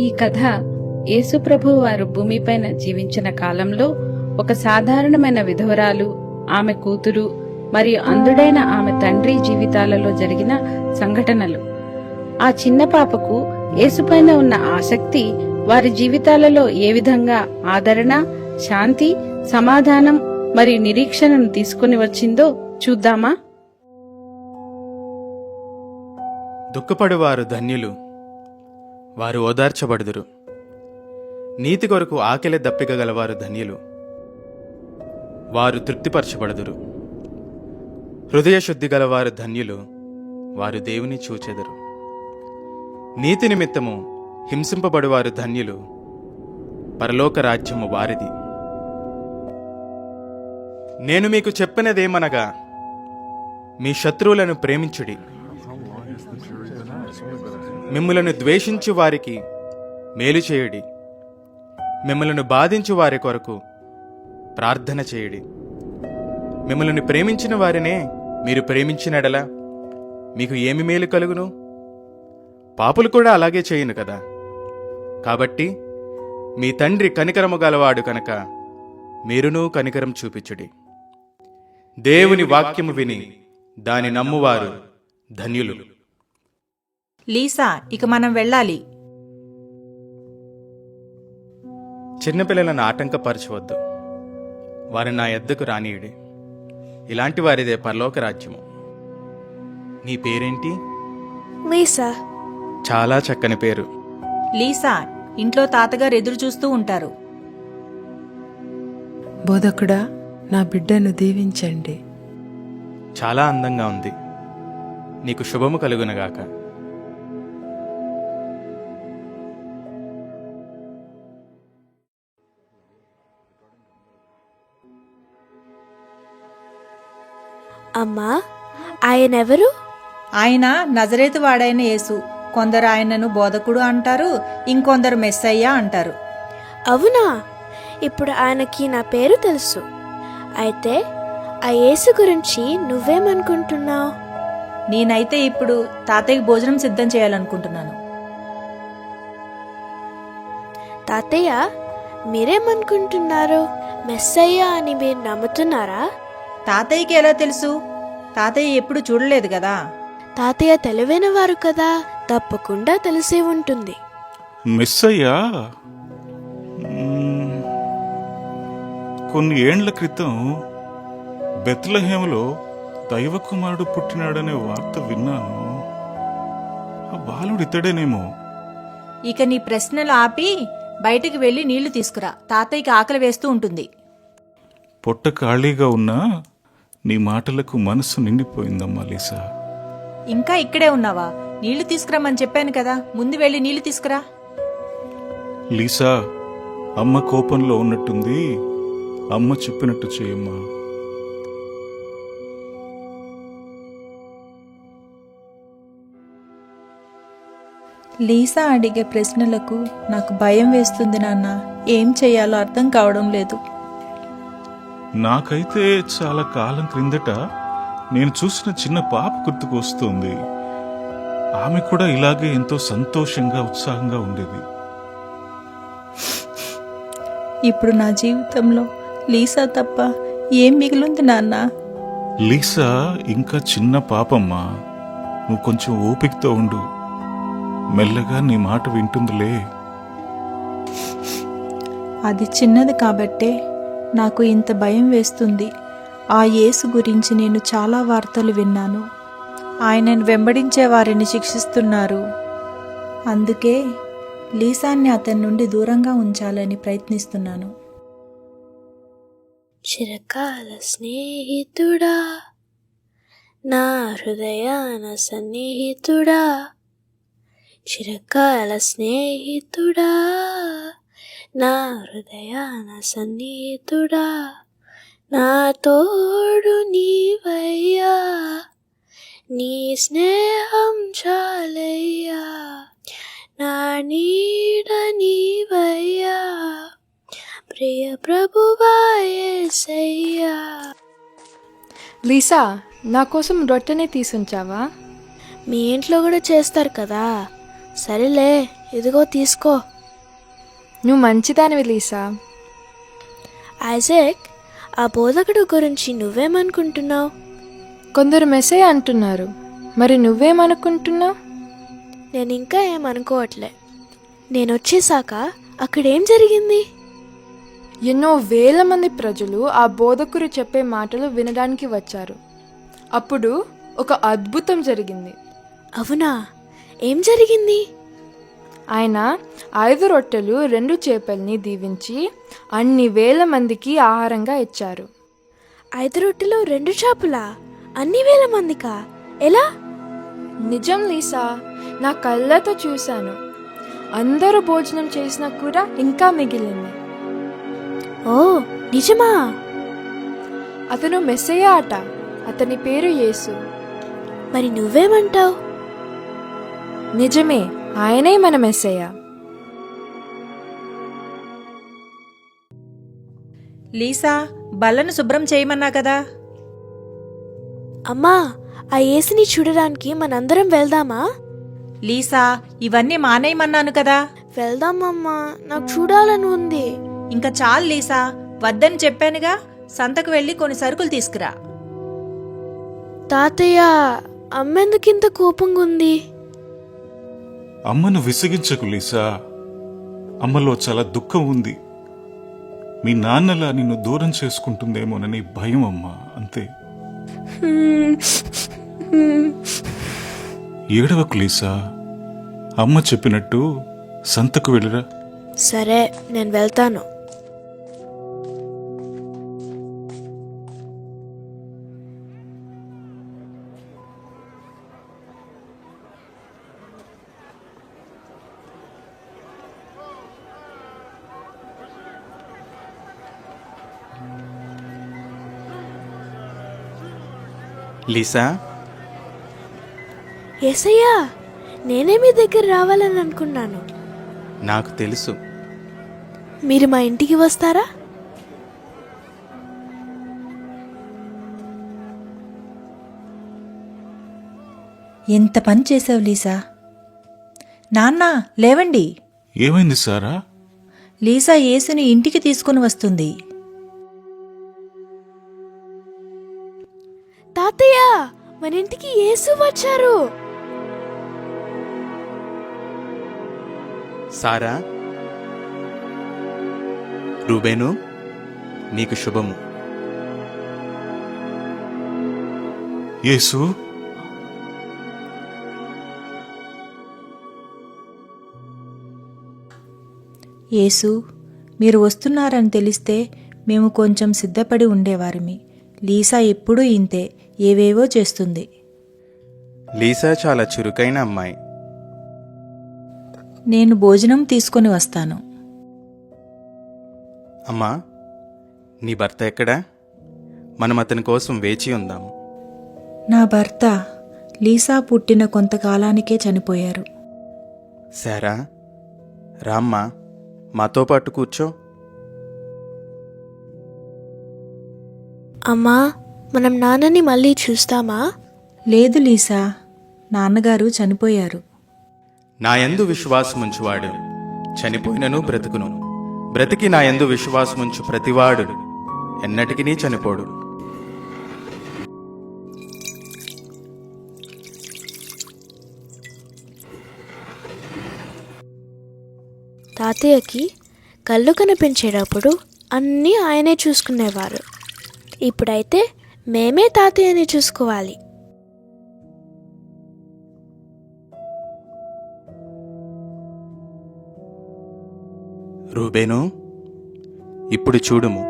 ఈ కథ యేసుప్రభువు వారు భూమిపైన జీవించిన కాలంలో ఒక సాధారణమైన విధవరాలు, ఆమె కూతురు మరియు అంధుడైన ఆమె తండ్రి జీవితాలలో జరిగిన సంఘటనలు. ఆ చిన్న పాపకు యేసుపైన ఉన్న ఆసక్తి వారి జీవితాలలో ఏ విధంగా ఆదరణ, శాంతి, సమాధానం మరియు నిరీక్షణను తీసుకుని వచ్చిందో చూద్దామా? దుఃఖపడువారు ధన్యులు, వారు ఓదార్చబడుదురు. నీతి కొరకు ఆకలి దప్పిక గలవారు ధన్యులు, వారు తృప్తిపరచబడుదురు. హృదయ శుద్ధి గలవారు ధన్యులు, వారు దేవుని చూచెదరు. నీతి నిమిత్తము హింసింపబడువారు ధన్యులు, పరలోక రాజ్యము వారిది. నేను మీకు చెప్పినదేమనగా, మీ శత్రువులను ప్రేమించుడి, మిమ్ములను ద్వేషించు వారికి మేలు చేయుడి, మిమ్మలను బాధించు వారి కొరకు ప్రార్థన చేయుడి. మిమ్మల్ని ప్రేమించిన వారినే మీరు ప్రేమించినడలా మీకు ఏమి మేలు కలుగును? పాపులు కూడా అలాగే చేయును కదా. కాబట్టి మీ తండ్రి కనికరము గలవాడు కనుక మీరునూ కనికరం చూపించుడి. దేవుని వాక్యము విని దాని నమ్మువారు ధన్యులు. లీసా, ఇక మనం వెళ్ళాలి. చిన్నపిల్లలను ఆటంకపరచవద్దు, వారిని నా యొద్దకు రానీయుడి. ఇలాంటి వారిదే పరలోక రాజ్యము. నీ పేరేంటి? లీసా. చాలా చక్కని పేరు. లీసా, ఇంట్లో తాతగారు ఎదురు చూస్తూ ఉంటారు. బోధకుడా, నా బిడ్డను దీవించండి. చాలా అందంగా ఉంది. నీకు శుభము కలుగునగాక. అమ్మా, ఆయనెవరు? ఆయన నజరేతు వాడైన యేసు. కొందరు ఆయనను బోధకుడు అంటారు, ఇంకొందరు మెస్సయ్య అంటారు. అవునా? ఇప్పుడు ఆయనకి నా పేరు తెలుసు. అయితే ఆ యేసు గురించి నువ్వేమనుకుంటున్నావు? నేనైతే ఇప్పుడు తాతయ్యకి భోజనం సిద్ధం చేయాలనుకుంటున్నాను. తాతయ్య, మీరేమనుకుంటున్నారు? మెస్సయ్య అని మీరు నమ్ముతున్నారా? తాతయ్యకి ఎలా తెలుసు? తాతయ్య ఎప్పుడు చూడలేదు కదా. తాతయ్య తెలివైన వారు కదా, తప్పకుండా తెలిసే ఉంటుంది. మెస్సయ్య కొన్ని ఏండ్ల క్రితం బెత్లెహేములో దైవకుమారుడు పుట్టినాడనే వార్త విన్నాను. ఆ బాలుడు ఇతడేనేమో. ఇక నీ ప్రశ్నలు ఆపి బయటికి వెళ్లి నీళ్లు తీసుకురా. తాతయ్యకి ఆకలి వేస్తూ ఉంటుంది. పొట్ట ఖాళీగా ఉన్నా నీ మాటలకు మనసు నిండిపోయిందమ్మా లీసా. ఇంకా ఇక్కడే ఉన్నావా? నీళ్లు తీసుకురామని చెప్పాను కదా, ముందు వెళ్లి నీళ్లు తీసుకురా. లీసా, అమ్మ కోపంలో ఉన్నట్టుంది. అమ్మ చెప్పినట్టు చేయమ్మా. లీసా అడిగే ప్రశ్నలకు నాకు భయం వేస్తుంది నాన్న. ఏం చెయ్యాలో అర్థం కావడం లేదు. నాకైతే చాలా కాలం క్రిందట నేను చూసిన చిన్న పాప గుర్తుకు వస్తుంది. ఆమె కూడా ఇలాగే ఎంతో సంతోషంగా, ఉత్సాహంగా ఉండేది. ఇప్పుడు నా జీవితంలో లీసా తప్ప ఏం మిగిలింది నాన్న? లీసా ఇంకా చిన్న పాపమ్మా. నువ్వు కొంచెం ఓపికతో ఉండు. మెల్లగా నీ మాట వింటుందిలే. అది చిన్నది కాబట్టే నాకు ఇంత భయం వేస్తుంది. ఆ యేసు గురించి నేను చాలా వార్తలు విన్నాను. ఆయనను వెంబడించే వారిని శిక్షిస్తున్నారు. అందుకే లీసాన్ని అతని నుండి దూరంగా ఉంచాలని ప్రయత్నిస్తున్నాను. చిరకాల స్నేహితుడా, నా హృదయాన సన్నిహితుడా, చిరకాల స్నేహితుడా, నా హృదయాన సన్నిహితుడా, నా తోడు నీవయ్యా, నీ స్నేహం చాలయ్యా, నా నీడ నీవయ్యా, ప్రియ ప్రభువా యేసయ్యా. లీసా, నా కోసం రొట్టెనే తీసుంచావా? మీ ఇంట్లో కూడా చేస్తారు కదా. సరేలే, ఇదిగో తీసుకో. నువ్వు మంచిదానివి లీసా. ఐజాక్, ఆ బోధకుడు గురించి నువ్వేమనుకుంటున్నావు? కొందరు మెస్సయ్య అంటున్నారు, మరి నువ్వేమనుకుంటున్నావు? నేను ఇంకా ఏమనుకోవట్లే. నేను వచ్చేసాక అక్కడేం జరిగింది? ఎన్నో వేల మంది ప్రజలు ఆ బోధకుడు చెప్పే మాటలు వినడానికి వచ్చారు. అప్పుడు ఒక అద్భుతం జరిగింది. అవునా? ఏం జరిగింది? ఆయన 5 రొట్టెలు 2 చేపల్ని దీవించి అన్ని వేల మందికి ఆహారంగా ఇచ్చారు. 5 రొట్టెలు 2 చేపలా? అన్ని వేల మందికా? ఎలా? నిజం లీసా, నా కళ్ళతో చూశాను. అందరూ భోజనం చేసిన కూర ఇంకా మిగిలింది. ఓ, నిజమా? అతను మెస్సయ్య అట. అతని పేరు యేసు. మరి నువ్వేమంటావు? నిజమే, ఆయనే మన మెస్సయ్య. లీసా, బల్లను శుభ్రం చేయమన్నా కదా. అమ్మా, ఆ యేసుని చూడడానికి మనందరం వెళ్దామా? లీసా, ఇవన్నీ మానేయమన్నాను కదా. వెళ్దామమ్మా, నాకు చూడాలని ఉంది. ఇంకా చాలు లీసా, వద్దని చెప్పానుగా. సంతకు వెళ్ళి కొన్ని సరుకులు తీసుకురా. తాతయ్య, అమ్మెందుకింత కోపంగా ఉంది? అమ్మను విసిగించకు లీసా. అమ్మలో చాలా దుఃఖం ఉంది. మీ నాన్నలా నిన్ను దూరం చేసుకుంటుందేమోనని భయం అమ్మా, అంతే. ఏడవకు లీసా. అమ్మ చెప్పినట్టు సంతకు వెళ్ళిరా. సరే, నేను వెళ్తాను. లీసా, యేసయ్యా, నేనే మీ దగ్గర రావాలని అనుకున్నాను. నాకు తెలుసు. మీరు మా ఇంటికి వస్తారా? ఎంత పని చేసావు లీసా. నాన్న, లేవండి. ఏమైంది సారా? లీసా యేసుని ఇంటికి తీసుకుని వస్తుంది. తాతయ్య, మన ఇంటికి యేసు వచ్చారు. సారా, రూబేను, నీకు శుభము. యేసు, యేసు, మీరు వస్తున్నారని తెలిస్తే మేము కొంచెం సిద్ధపడి ఉండేవారిమి. లీసా ఎప్పుడూ ఇంతే, ఏవేవో చేస్తుంది. లీసా చాలా చురుకైన అమ్మాయి. నేను భోజనం తీసుకొని వస్తాను. అమ్మా, నీ భర్త ఎక్కడా? మనం అతని కోసం వేచి ఉందాము. నా భర్త లీసా పుట్టిన కొంతకాలానికే చనిపోయారు. సారా, రామ్మా, మాతో పాటు కూర్చో. అమ్మా, మనం నాన్నని మళ్ళీ చూస్తామా? లేదు లీసా, నాన్నగారు చనిపోయారు. నా యందు విశ్వాసముంచువాడు చనిపోయినను బ్రతుకును, బ్రతికి నా యందు విశ్వాసముంచు ప్రతివాడు ఎన్నటికినీ చనిపోడు. తాతయ్యకి కళ్ళు కనిపించేటప్పుడు అన్నీ ఆయనే చూసుకునేవారు. ఇప్పుడైతే మేమే తాతయ్యని చూసుకోవాలి. రూబేను, ఇప్పుడు చూడుము.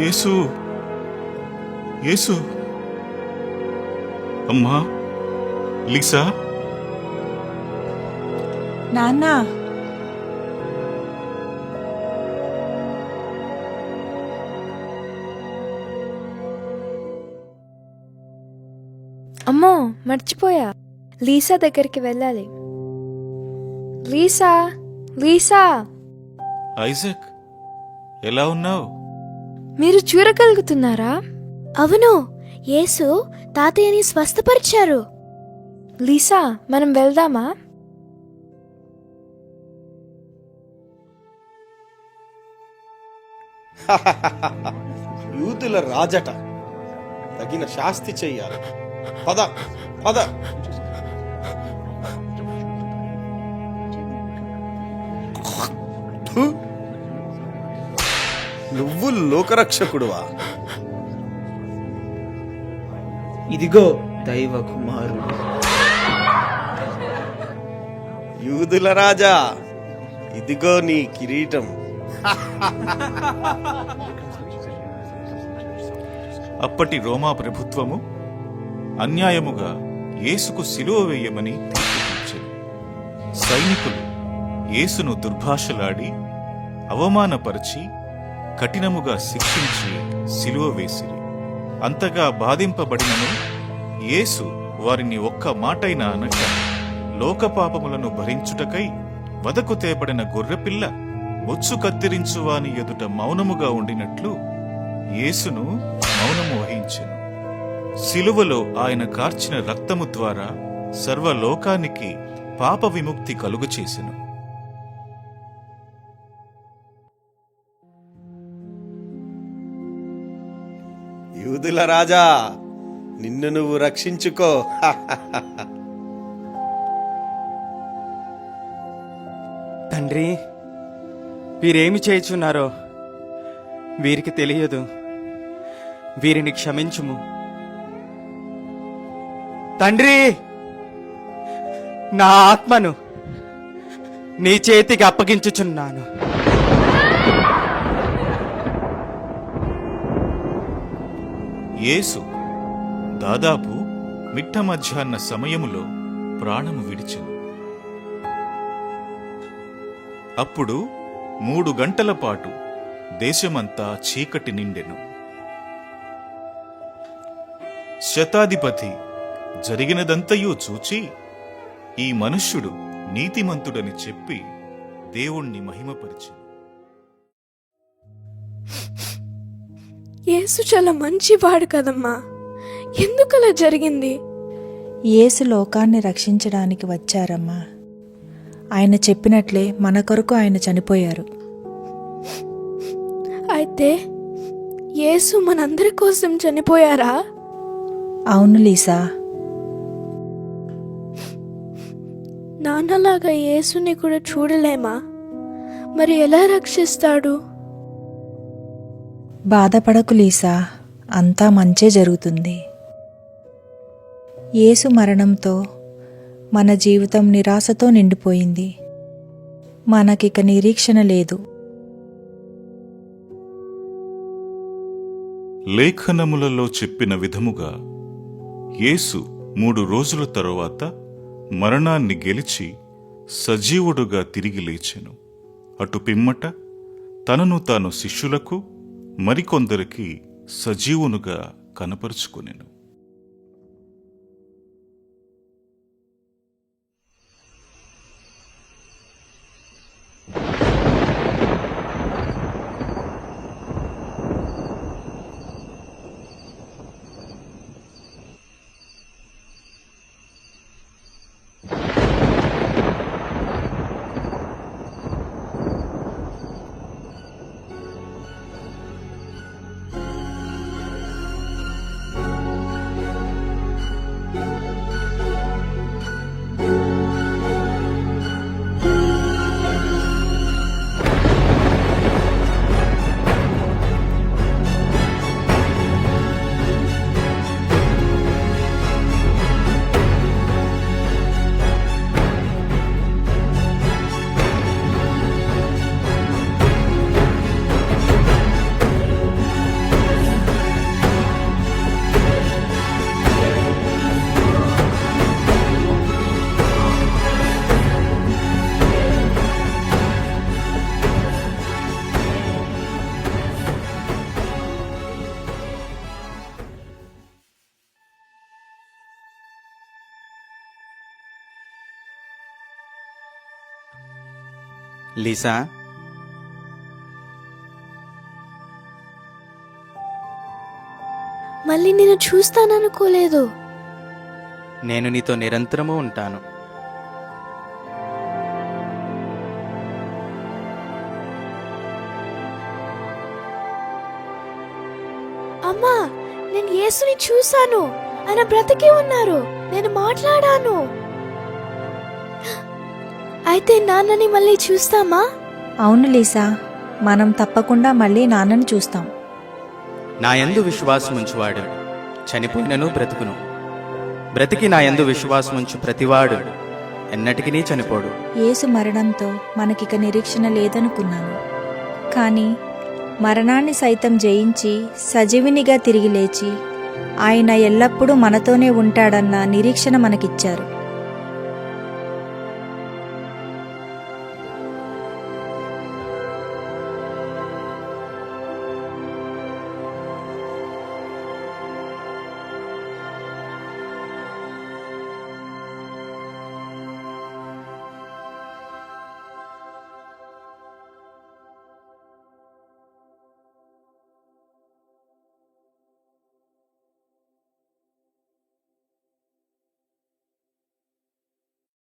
యేసు, యేసు. అమ్మా, లీసా. నాన్న, అమ్మో, మర్చిపోయా. లీసా దగ్గరికి వెళ్ళాలి. లీసా, లీసా, ఐజాక్, ఎలా ఉన్నావు? మీరు చూడగలుగుతున్నారా? అవును, యేసు తాతయ్యని స్వస్థపరిచారు. లీసా, మనం వెళ్దామా? యూదుల రాజట, తగిన శాస్తి చెయ్యాలి. పద పద. థు. నువ్వు లోకరక్షకుడువా? ఇదిగో దైవ కుమారుడు. యూదుల రాజా, ఇదిగో నీ కిరీటం. అప్పటి రోమా ప్రభుత్వము అన్యాయముగా యేసుకు సిలువ వేయమని తీర్పునిచ్చెను. సైనికులు యేసును దుర్భాషలాడి అవమానపరిచి కఠినముగా శిక్షించి సిలువ వేసిరి. అంతగా బాధింపబడినను యేసు వారిని ఒక్క మాటైనా అనక, లోకపాపములను భరించుటకై వదకు తేబడిన గొర్రెపిల్ల బొచ్చు కత్తిరించువాని ఎదుట మౌనముగా ఉండినట్లు యేసును మౌనము వహించెను. సిలువలో ఆయన కార్చిన రక్తము ద్వారా సర్వలోకానికి పాప విముక్తి కలుగచేసెను. యూదుల రాజా, నిన్ను నువ్వు రక్షించుకో. తండ్రి, వీరేమి చేయుచున్నారో వీరికి తెలియదు. వీరిని క్షమించుము. తండ్రి, నా ఆత్మను నీ చేతికి అప్పగించుచున్నాను. యేసు దాదాపు మిట్ట మధ్యాహ్న సమయములో ప్రాణము విడిచెను. అప్పుడు 3 గంటల పాటు దేశమంతా చీకటి నిండెను. శతాధిపతి జరిగినదంతయూ చూచి, ఈ మనుష్యుడు నీతిమంతుడని చెప్పి దేవుణ్ణి మహిమపరిచెను. యేసు చాలా మంచివాడు కదమ్మా, ఎందుకలా జరిగింది? యేసు లోకాన్ని రక్షించడానికి వచ్చారమ్మా. ఆయన చెప్పినట్లే మన కొరకు ఆయన చనిపోయారు. అయితే యేసు మనందరి కోసం చనిపోయారా? అవును లీసా. నాన్నలాగా యేసుని కూడా చూడలేమా? మరి ఎలా రక్షిస్తాడు? బాధపడకు లీసా, అంతా మంచే జరుగుతుంది. యేసు మరణంతో మన జీవితం నిరాశతో నిండిపోయింది. మనకిక నిరీక్షణ లేదు. లేఖనములలో చెప్పిన విధముగా యేసు 3 రోజుల తరువాత మరణాన్ని గెలిచి సజీవుడుగా తిరిగి లేచెను. అటు పిమ్మట తనను తాను శిష్యులకు మరికొందరికి సజీవునుగా కనపరుచుకొనెను. లీసా, మళ్ళీ నేను చూస్తాననుకోలేదు. నేను నీతో నిరంతరము ఉంటాను. అమ్మా, నేను యేసుని చూశాను. ఆయన బ్రతికి ఉన్నారు. నేను మాట్లాడాను. అయితే నాన్నని మళ్ళీ చూస్తామా? అవును లీసా, మనం తప్పకుండా మళ్ళీ నాన్నను చూస్తాం. నా యందు విశ్వాసముంచువాడు చనిపోయినను బ్రతుకును. బ్రతికి నా యందు విశ్వాసముంచు ప్రతివాడు ఎన్నటికీ చనిపోడు. యేసు మరణంతో మనకిక నిరీక్షణ లేదనుకున్నాను. కానీ మరణాన్ని సైతం జయించి సజీవినిగా తిరిగి లేచి ఆయన ఎల్లప్పుడూ మనతోనే ఉంటాడన్న నిరీక్షణ మనకిచ్చారు.